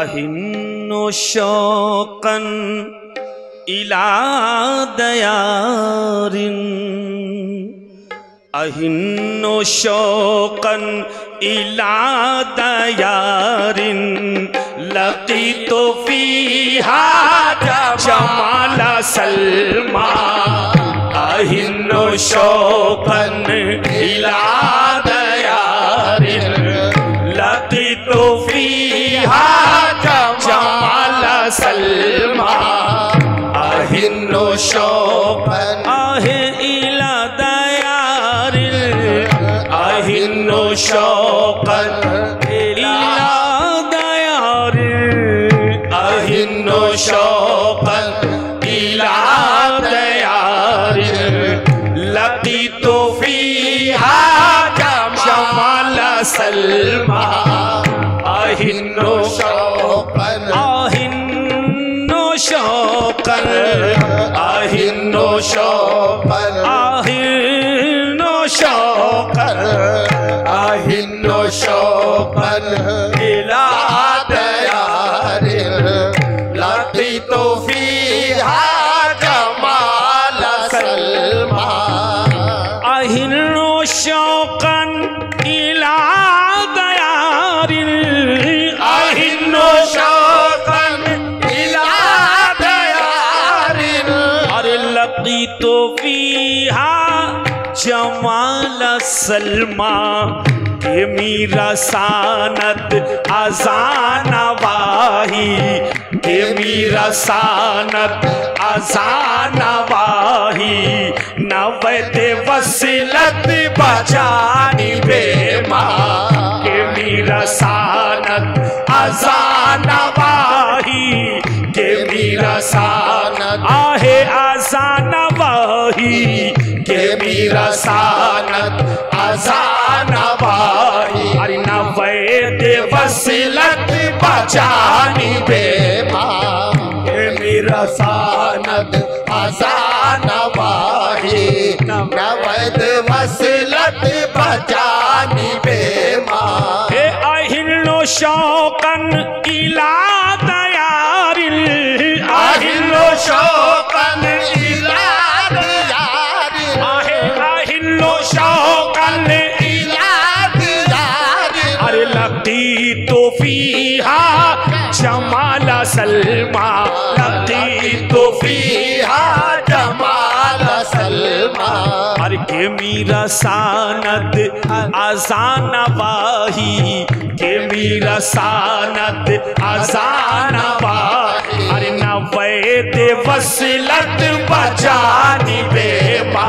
अहिन्नो शौकन इला दयारिन, अहिन्नो शौकन इला दयारिन, लकीतो फीहा जमाला सलमा। अहिन्नो शौकन इला दयारिन, लकीतो फीहा जमाला सलमा। अहिन्नो शौकन आहे इला दयारिन, अहिन्नो शौकन इला दयारिन, अहिन्नो शौकन इला दयारिन, लकीतो फीहा जमाला सलमा। अहिन्नो शौकन, अहिन्नो शौकन, अहिन्नो शौकन, अहिन्नो शौकन, अहिन्नो शौकन इला दयारिन, लकीतो फीहा जमाला सलमा। अहिन्नो शौकन इला दयारिन, अहिन्नो शौकन इला दयारिन, अरे लकीतो फीहा जमाला सलमा। के मीरा सानत अजाना वाही, के मीरा सानत अजाना वाही, नवद वसिलत बजानी बेमा। के मीरा सानत अजाना वाही, के मीरा सानत आहे अजाना वाही, के मीरा सानत अजाना वाही। अरे नवद वसिलत बजानी बेमा। के मीरा सानत अजाना वाही, नवद वसिलत बजानी बेमा। अहिन्नो शौकन इला दयारिन, अहिन्नो शौकन इला दयारिन, अहिन्नो शौकन इला दयारिन, अरे लकीतो फीहा जमाला सलमा। लकीतो फीहा जमाला सलमा। अरे के मीरा सानत अजाना वाही, के मीरा सानत अजाना वाही, अरे नवद वसिलत बजानी बेमा।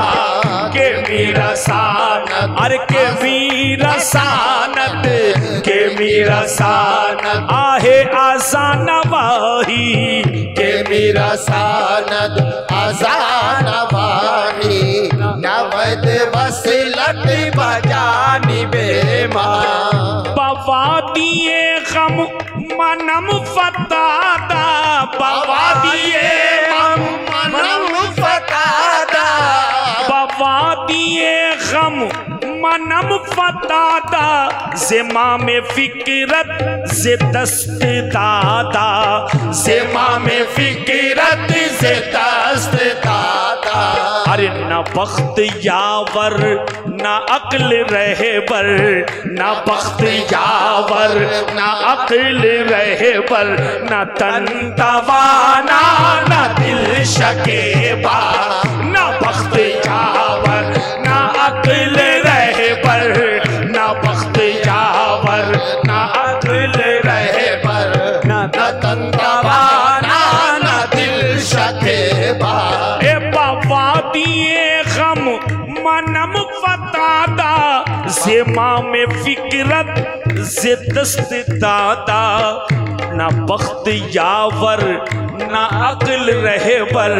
के मीरा सानत, अरे के मीरा सानत, के मीरा सानत आहे अजाना वाही, के मीरा सानत अजाना वाही, नवद वसिलत बजानी बेमा। बवादिए गम मनम फतादा, बवादिए गम मनम फतादा, बवादिए गम मनम फतादा, ज़िमा में फिक्रत से दस्त दादा, ज़िमा में फिक्रत से दस्त दादा। अरे न बख्त यावर न अक्ल रहबर, न बख्त यावर न अक्ल रहबर, न तन तवाना न दिल शकेबा। न बख्त यावर न अक्ल रहबर, न बख्त यावर न अक्ल रहबर, न तन तवाना न दिल शकेबा। ए बवादिए गम मनम फतादा, ज़ेमा में फिक्रत ज़े दस्त दादा, ना बख्त यावर ना अक्ल रहबर,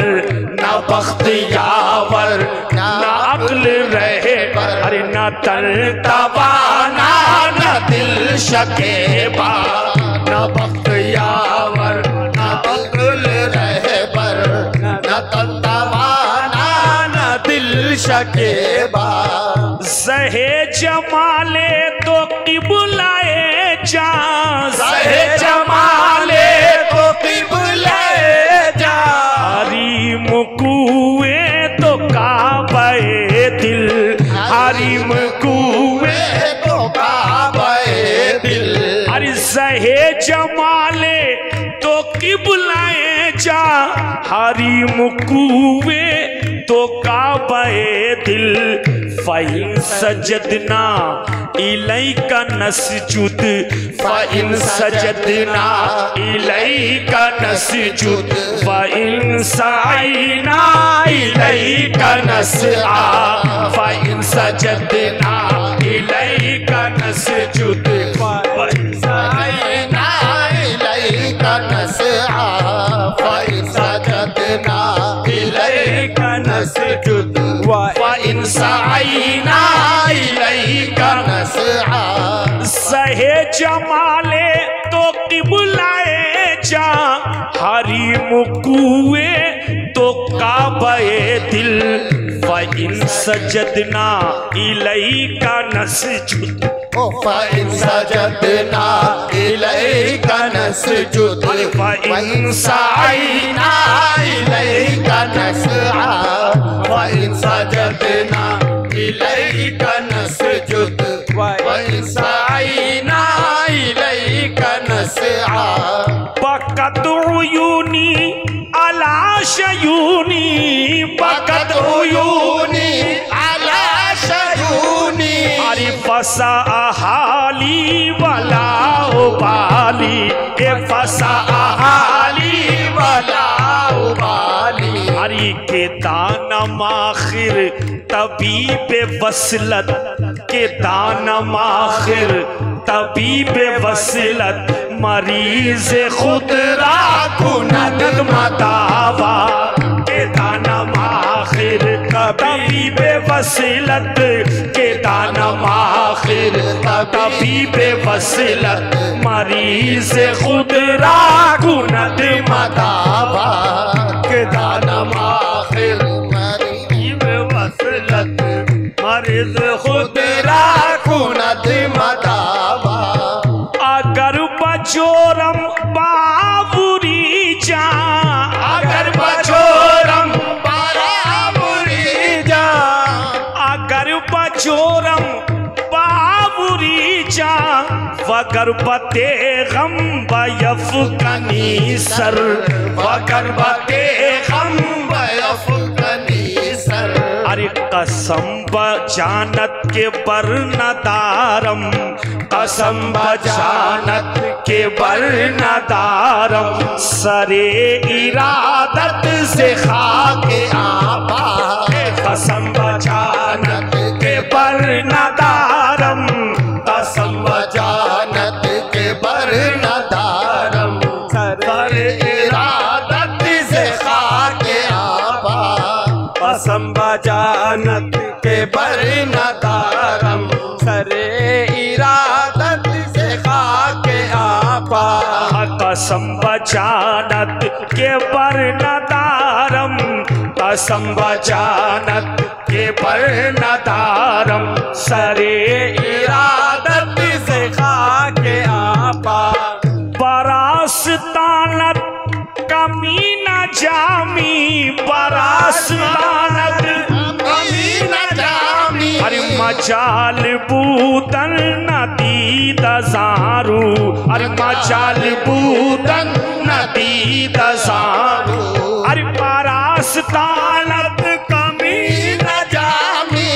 ना बख्त यावर ना अक्ल रहबर, अरे ना तन तवाना ना दिल शकेबा, ना बख्त यावर ना अक्ल रहबर, ना तन तवाना ना दिल शकेबा। ज़हे जमाले तो किबलाए जा, ज़हे जमाले तो किबलाए जा, हरीम कुए तो काबे दिल, हरीम कुए तो काबे दिल। अरे ज़हे जमाले तो किबलाए जा, हरीम कुए तो काबे दिल। फ़इन सजदना इलैका नसजुद, फ़इन सजदना इलैका नसजुद, फ़इन साइना इलैका नसआ, फ़इन सजदना इलैका नसजुद, फ़इन साइना इलैका नसआ, फ़इन सजदना इलैका नसजुद, फ़इन साइना इलैका नसआ। ज़हे जमाले तो किबलाए जा, हरीम कुए तो काबे दिल। फ़इन सजदना इलैका नसजुद, फ़इन सजदना इलैका नसजुद, फ़इन साइना इलैका नसआ, फ़इन सजदना इलैका नसजुद, फ़इन साइना इलैका नसआ। बकत उयूनी अला शयूनी, बकत उयूनी अला शयूनी, अरे फसा हाली वला उबाली, ए फसा हाली वला उबाली। अरे के दानम आखिर तबीब वसलत, के दानम आखिर तबीब वसलत, मरीज खुद रा कुनद मदावा, के दानम आखिर तबीब वसलत, के दानम आखिर तबीब वसलत, मरीज खुद रा कुनद मदावा, के दानम आखिर तबीब वसलत, मरीज खुद रा कुनद मदावा। अगर बचोरम बाबुरी जा, अगर बचोरम बाबुरी जा, अगर बचोरम बाबुरी जा, वगर बते गम बयफकनी सर, वगर बते गम बयफकनी सर। अरे कसम बजानत के बर नदारम, कसम बजानत के बर नदारम, सरे इरादत से खाके आबा, कसम बजानत के बर नदारम, कसम बजानत के बर नदारम, सरे इरादत से खाके आबा, कसम बजानत के बर नदारम, सरे इरादत से खाके आपा। कसम बजानत के बर नदारम, कसम बजानत के बर नदारम, सरे इरादत से खाके आपा। बरास्तानत कमी न जामी, बरास्तानत कमी न जामी, अरे मजाल बूतन नदी दजारू, अरे मजाल बूतन नदी दजारू, अरे बरास्तानत कमी न जामी,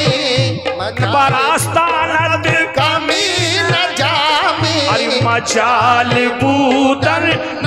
बरास्तानत कमी न जामी, अरे मजाल बूतन